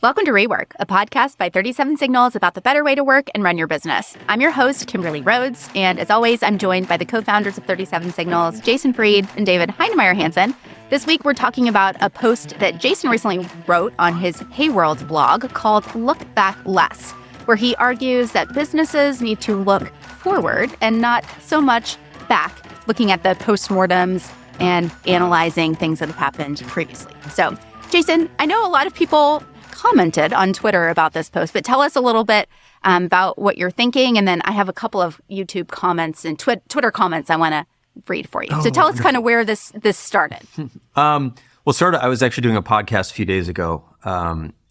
Welcome to Rework, a podcast by 37 Signals about the better way to work and run your business. I'm your host, Kimberly Rhodes, and as always, I'm joined by the co-founders of 37 Signals, Jason Fried and David Heinemeier Hansson. This week, we're talking about a post that Jason recently wrote on his Hey World blog called Look Back Less, where he argues that businesses need to look forward and not so much back, looking at the postmortems and analyzing things that have happened previously. So, Jason, I know a lot of people commented on Twitter about this post, but tell us a little bit about what you're thinking. And then I have a couple of YouTube comments and Twitter comments I want to read for you. So tell us kind of where this started. I was actually doing a podcast a few days ago,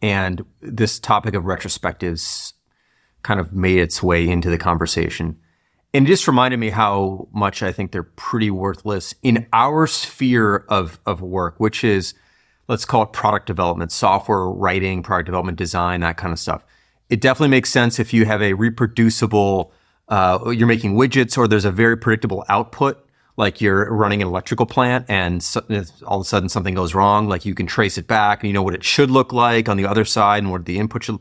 and this topic of retrospectives kind of made its way into the conversation. And it just reminded me how much I think they're pretty worthless in our sphere of work, which is, let's call it product development, software writing, product development, design, that kind of stuff. It definitely makes sense if you have a reproducible, you're making widgets or there's a very predictable output, like you're running an electrical plant and all of a sudden something goes wrong, like you can trace it back and you know what it should look like on the other side and what the input should,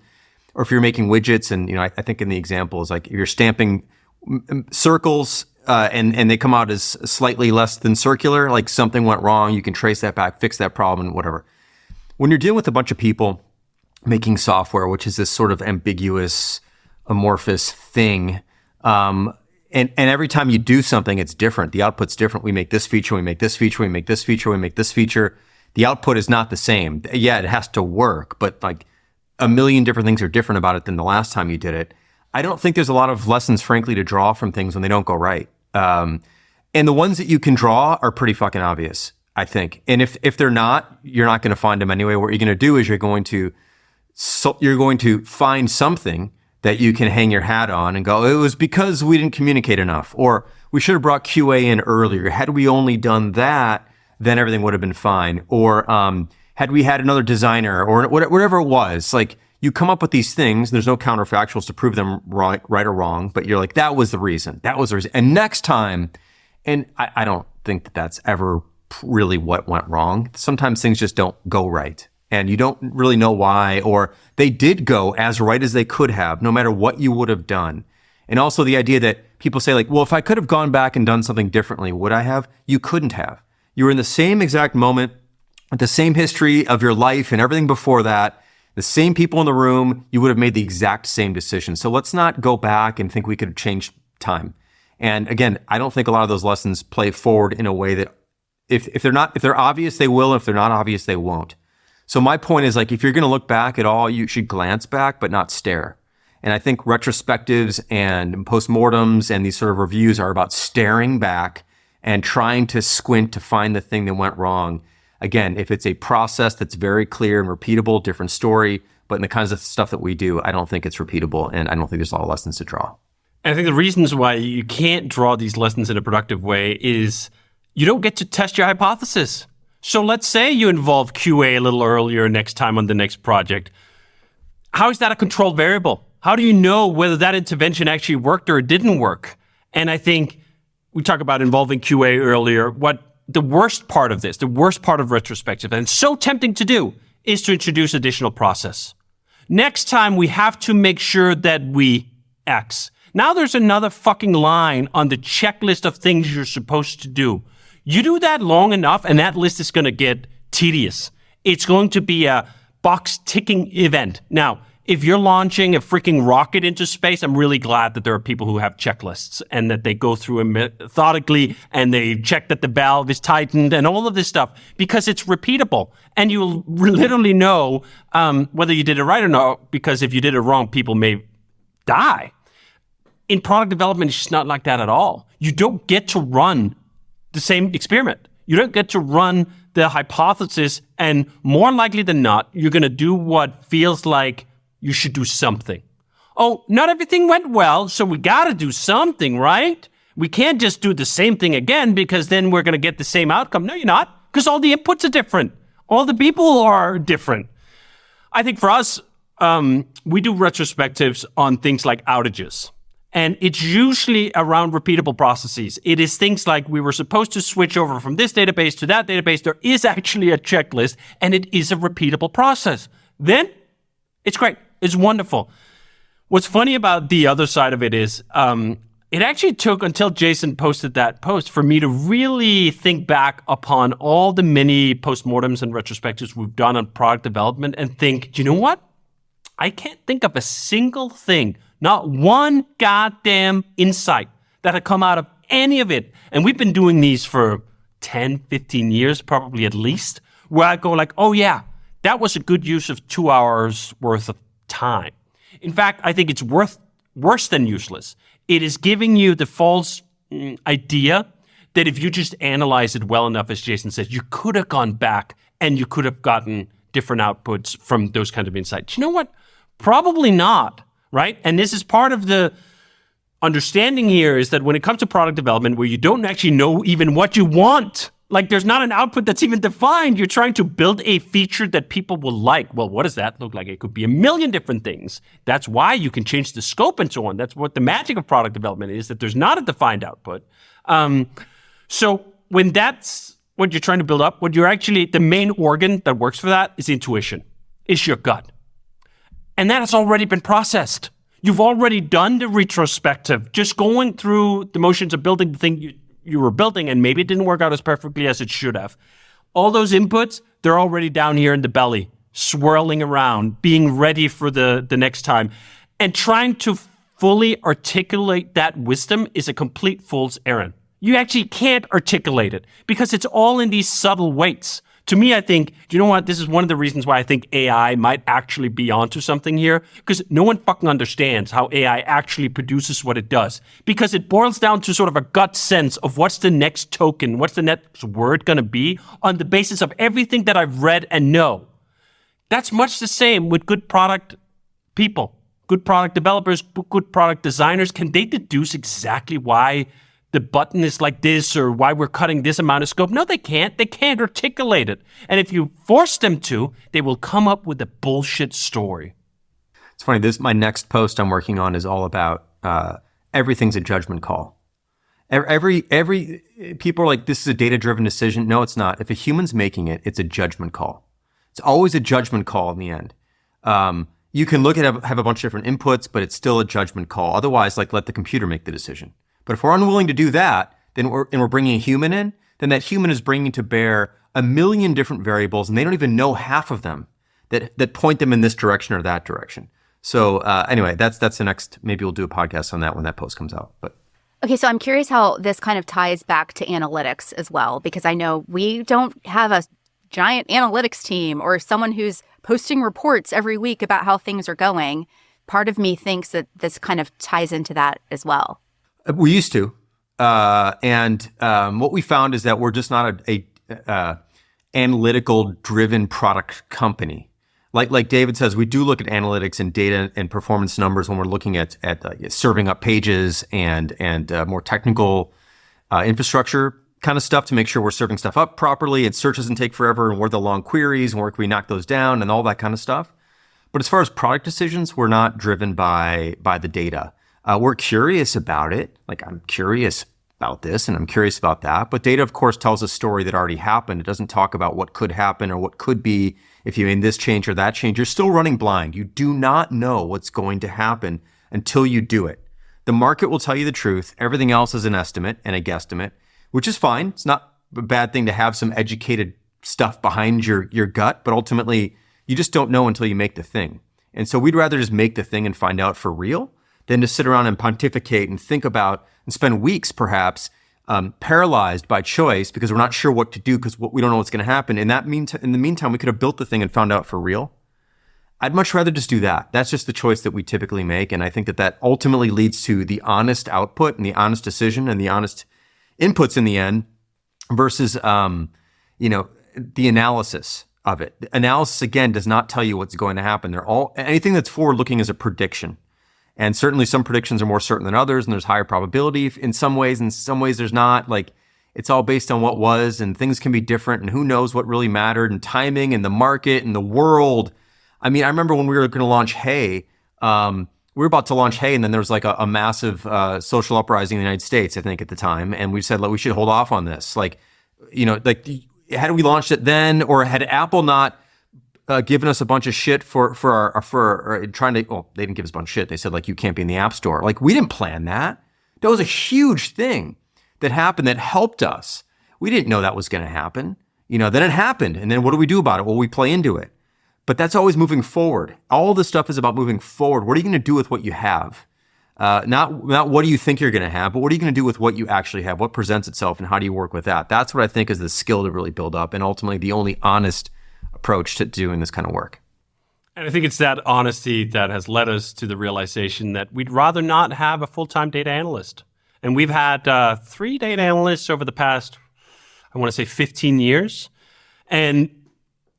or if you're making widgets and, I think in the example is like if you're stamping circles, and they come out as slightly less than circular, like something went wrong, you can trace that back, fix that problem, whatever. When you're dealing with a bunch of people making software, which is this sort of ambiguous, amorphous thing, and every time you do something, it's different. The output's different. We make this feature, we make this feature, we make this feature, we make this feature. The output is not the same. Yeah, it has to work, but like a million different things are different about it than the last time you did it. I don't think there's a lot of lessons, frankly, to draw from things when they don't go right. And the ones that you can draw are pretty fucking obvious, I think. And if they're not, you're not going to find them anyway. What you're going to do is you're going to find something that you can hang your hat on and go, it was because we didn't communicate enough, or we should have brought QA in earlier. Had we only done that, then everything would have been fine. Or had we had another designer or whatever it was, like, you come up with these things, there's no counterfactuals to prove them right or wrong, but you're like, that was the reason. And next time, and I don't think that that's ever really what went wrong. Sometimes things just don't go right, and you don't really know why, or they did go as right as they could have, no matter what you would have done. And also the idea that people say like, well, if I could have gone back and done something differently, would I have? You couldn't have. You were in the same exact moment, with the same history of your life and everything before that, the same people in the room, you would have made the exact same decision. So let's not go back and think we could have changed time. And again, I don't think a lot of those lessons play forward in a way that if they're obvious, they will. If they're not obvious, they won't. So my point is like, if you're going to look back at all, you should glance back, but not stare. And I think retrospectives and postmortems and these sort of reviews are about staring back and trying to squint to find the thing that went wrong. Again, if it's a process that's very clear and repeatable, different story, but in the kinds of stuff that we do, I don't think it's repeatable, and I don't think there's a lot of lessons to draw. And I think the reasons why you can't draw these lessons in a productive way is you don't get to test your hypothesis. So let's say you involve QA a little earlier next time on the next project. How is that a controlled variable? How do you know whether that intervention actually worked or it didn't work? And I think we talk about involving QA earlier. What the worst part of this, the worst part of retrospective, and so tempting to do, is to introduce additional process. Next time, we have to make sure that we X. Now there's another fucking line on the checklist of things you're supposed to do. You do that long enough, and that list is going to get tedious. It's going to be a box-ticking event. Now, if you're launching a freaking rocket into space, I'm really glad that there are people who have checklists and that they go through it methodically and they check that the valve is tightened and all of this stuff because it's repeatable. And you'll literally know whether you did it right or not, because if you did it wrong, people may die. In product development, it's just not like that at all. You don't get to run the same experiment. You don't get to run the hypothesis, and more likely than not, you're going to do what feels like you should do something. Oh, not everything went well, so we got to do something, right? We can't just do the same thing again because then we're going to get the same outcome. No, you're not, because all the inputs are different. All the people are different. I think for us, we do retrospectives on things like outages. And it's usually around repeatable processes. It is things like we were supposed to switch over from this database to that database. There is actually a checklist, and it is a repeatable process. Then It's great. It's wonderful. What's funny about the other side of it is it actually took until Jason posted that post for me to really think back upon all the many postmortems and retrospectives we've done on product development and think, do you know what? I can't think of a single thing, not one goddamn insight that had come out of any of it. And we've been doing these for 10, 15 years, probably at least, where I go like, oh yeah, that was a good use of 2 hours worth of time. In fact, I think it's worse than useless. It is giving you the false idea that if you just analyze it well enough, as Jason said, you could have gone back and you could have gotten different outputs from those kind of insights. You know what? Probably not, right? And this is part of the understanding here is that when it comes to product development where you don't actually know even what you want, like there's not an output that's even defined. You're trying to build a feature that people will like. Well, what does that look like? It could be a million different things. That's why you can change the scope and so on. That's what the magic of product development is, that there's not a defined output. So when that's what you're trying to build up, what you're actually, the main organ that works for that is intuition, is your gut. And that has already been processed. You've already done the retrospective, just going through the motions of building the thing you were building, and maybe it didn't work out as perfectly as it should have. All those inputs, they're already down here in the belly, swirling around, being ready for the next time. And trying to fully articulate that wisdom is a complete fool's errand. You actually can't articulate it because it's all in these subtle weights. To me, I think, do you know what? This is one of the reasons why I think AI might actually be onto something here, because no one fucking understands how AI actually produces what it does, because it boils down to sort of a gut sense of what's the next token, what's the next word going to be on the basis of everything that I've read and know. That's much the same with good product people, good product developers, good product designers. Can they deduce exactly why the button is like this or why we're cutting this amount of scope? No, they can't. They can't articulate it. And if you force them to, they will come up with a bullshit story. It's funny. My next post I'm working on is all about everything's a judgment call. Every people are like, this is a data-driven decision. No, it's not. If a human's making it, it's a judgment call. It's always a judgment call in the end. You can look at have a bunch of different inputs, but it's still a judgment call. Otherwise, like let the computer make the decision. But if we're unwilling to do that, then we're bringing a human in, then that human is bringing to bear a million different variables, and they don't even know half of them that point them in this direction or that direction. So anyway, that's the next. Maybe we'll do a podcast on that when that post comes out. But okay, so I'm curious how this kind of ties back to analytics as well, because I know we don't have a giant analytics team or someone who's posting reports every week about how things are going. Part of me thinks that this kind of ties into that as well. We used to, and what we found is that we're just not a analytical-driven product company. Like David says, we do look at analytics and data and performance numbers when we're looking at serving up pages and more technical infrastructure kind of stuff to make sure we're serving stuff up properly and search doesn't take forever and where are the long queries and where can we knock those down and all that kind of stuff. But as far as product decisions, we're not driven by the data. We're curious about it. Like I'm curious about this and I'm curious about that. But data, of course, tells a story that already happened. It doesn't talk about what could happen or what could be if you made this change or that change. You're still running blind. You do not know what's going to happen until you do it. The market will tell you the truth. Everything else is an estimate and a guesstimate, which is fine. It's not a bad thing to have some educated stuff behind your gut, but ultimately you just don't know until you make the thing. And so we'd rather just make the thing and find out for real than to sit around and pontificate and think about and spend weeks perhaps paralyzed by choice because we're not sure what to do because we don't know what's going to happen. In the meantime, we could have built the thing and found out for real. I'd much rather just do that. That's just the choice that we typically make. And I think that ultimately leads to the honest output and the honest decision and the honest inputs in the end versus, the analysis of it. The analysis, again, does not tell you what's going to happen. Anything that's forward-looking is a prediction. And certainly some predictions are more certain than others, and there's higher probability in some ways. In some ways, there's not. Like, it's all based on what was, and things can be different, and who knows what really mattered, and timing, and the market, and the world. I mean, I remember when we were going to launch Hey, we were about to launch Hey, and then there was like a massive social uprising in the United States, I think, at the time, and we said, like, we should hold off on this. Like, had we launched it then, or had Apple not given us a bunch of shit for trying to. Well, they didn't give us a bunch of shit. They said like, you can't be in the App Store. Like, we didn't plan that. That was a huge thing that happened that helped us. We didn't know that was going to happen. Then it happened, and then what do we do about it? Well, we play into it. But that's always moving forward. All this stuff is about moving forward. What are you going to do with what you have? Not what do you think you're going to have, but what are you going to do with what you actually have? What presents itself, and how do you work with that? That's what I think is the skill to really build up, and ultimately the only honest approach to doing this kind of work. And I think it's that honesty that has led us to the realization that we'd rather not have a full-time data analyst. And we've had 3 data analysts over the past, I want to say 15 years. And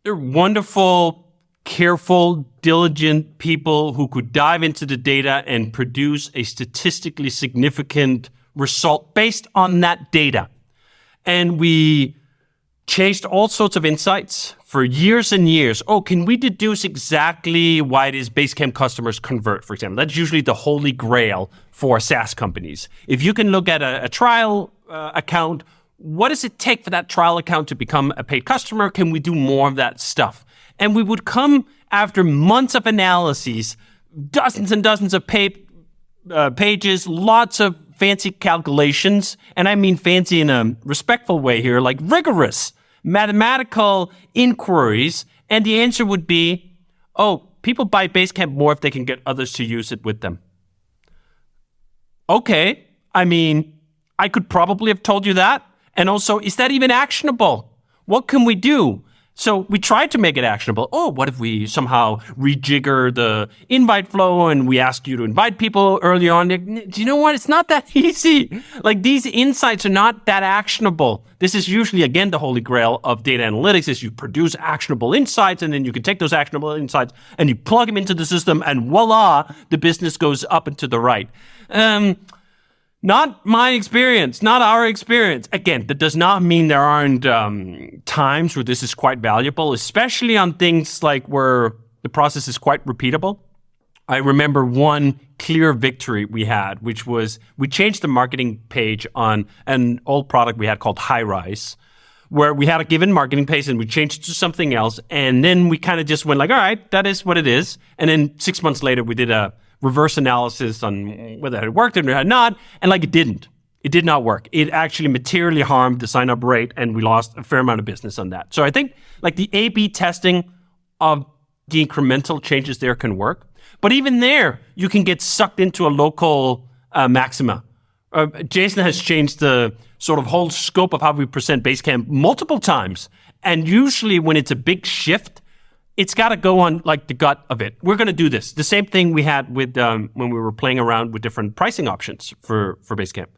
they're wonderful, careful, diligent people who could dive into the data and produce a statistically significant result based on that data. And we chased all sorts of insights for years and years. Oh, can we deduce exactly why it is Basecamp customers convert, for example? That's usually the holy grail for SaaS companies. If you can look at a trial account, what does it take for that trial account to become a paid customer? Can we do more of that stuff? And we would come after months of analyses, dozens and dozens of pages, lots of fancy calculations. And I mean fancy in a respectful way here, like rigorous mathematical inquiries. And the answer would be, oh, people buy Basecamp more if they can get others to use it with them. Okay, I mean, I could probably have told you that. And also, is that even actionable? What can we do? So we tried to make it actionable. Oh, what if we somehow rejigger the invite flow and we ask you to invite people early on? Do you know what? It's not that easy. Like, these insights are not that actionable. This is usually, again, the holy grail of data analytics is you produce actionable insights, and then you can take those actionable insights and you plug them into the system, and voila, the business goes up and to the right. Not my experience, not our experience. Again, that does not mean there aren't times where this is quite valuable, especially on things like where the process is quite repeatable. I remember one clear victory we had, which was we changed the marketing page on an old product we had called High Rise, where we had a given marketing page and we changed it to something else. And then we kind of just went like, all right, that is what it is. And then 6 months later, we did a reverse analysis on whether it had worked or it had not, and like it didn't. It did not work. It actually materially harmed the sign-up rate, and we lost a fair amount of business on that. So I think like the A/B testing of the incremental changes there can work. But even there, you can get sucked into a local maxima. Jason has changed the sort of whole scope of how we present Basecamp multiple times. And usually when it's a big shift, it's got to go on like the gut of it. We're going to do this. The same thing we had with when we were playing around with different pricing options for Basecamp.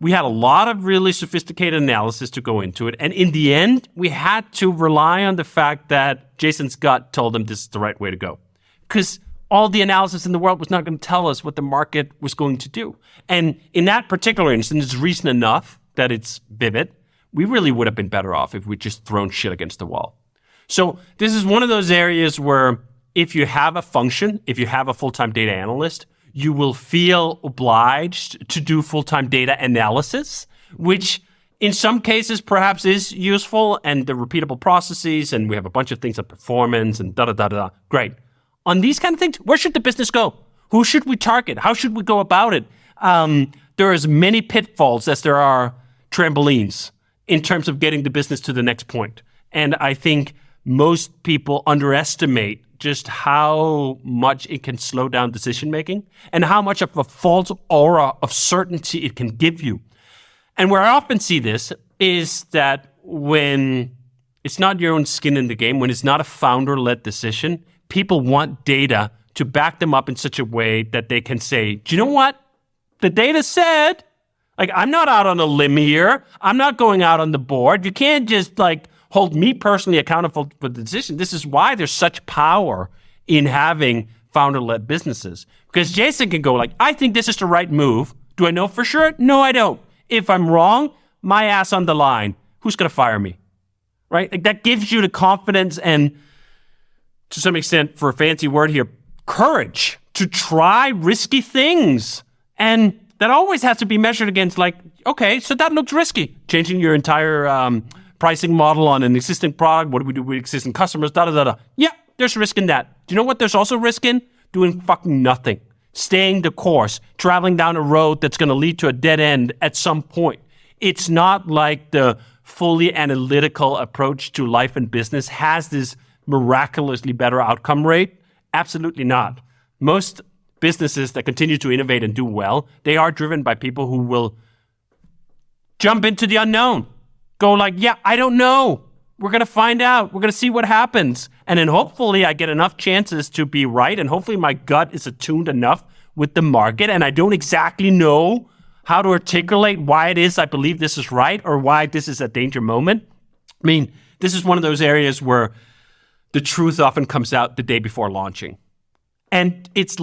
We had a lot of really sophisticated analysis to go into it. And in the end, we had to rely on the fact that Jason's gut told him this is the right way to go. Because all the analysis in the world was not going to tell us what the market was going to do. And in that particular instance, it's reason enough that it's vivid. We really would have been better off if we'd just thrown shit against the wall. So this is one of those areas where if you have a function, if you have a full-time data analyst, you will feel obliged to do full-time data analysis, which in some cases perhaps is useful, and the repeatable processes, and we have a bunch of things like performance and da-da-da-da. Great. On these kind of things, where should the business go? Who should we target? How should we go about it? There are as many pitfalls as there are trampolines in terms of getting the business to the next point. And I think most people underestimate just how much it can slow down decision-making and how much of a false aura of certainty it can give you. And where I often see this is that when it's not your own skin in the game, when it's not a founder-led decision, people want data to back them up in such a way that they can say, do you know what? The data said, like, I'm not out on a limb here. I'm not going out on the board. You can't just like hold me personally accountable for the decision. This is why there's such power in having founder-led businesses. Because Jason can go like, I think this is the right move. Do I know for sure? No, I don't. If I'm wrong, my ass on the line. Who's going to fire me? Right? Like, that gives you the confidence and, to some extent, for a fancy word here, courage to try risky things. And that always has to be measured against like, okay, so that looks risky. Changing your entire pricing model on an existing product. What do we do with existing customers? Da-da-da-da. Yeah, there's risk in that. Do you know what there's also risk in? Doing fucking nothing. Staying the course. Traveling down a road that's going to lead to a dead end at some point. It's not like the fully analytical approach to life and business has this miraculously better outcome rate. Absolutely not. Most businesses that continue to innovate and do well, they are driven by people who will jump into the unknown. Go like, yeah, I don't know. We're going to find out. We're going to see what happens. And then hopefully I get enough chances to be right. And hopefully my gut is attuned enough with the market. And I don't exactly know how to articulate why it is I believe this is right or why this is a danger moment. I mean, this is one of those areas where the truth often comes out the day before launching. And it's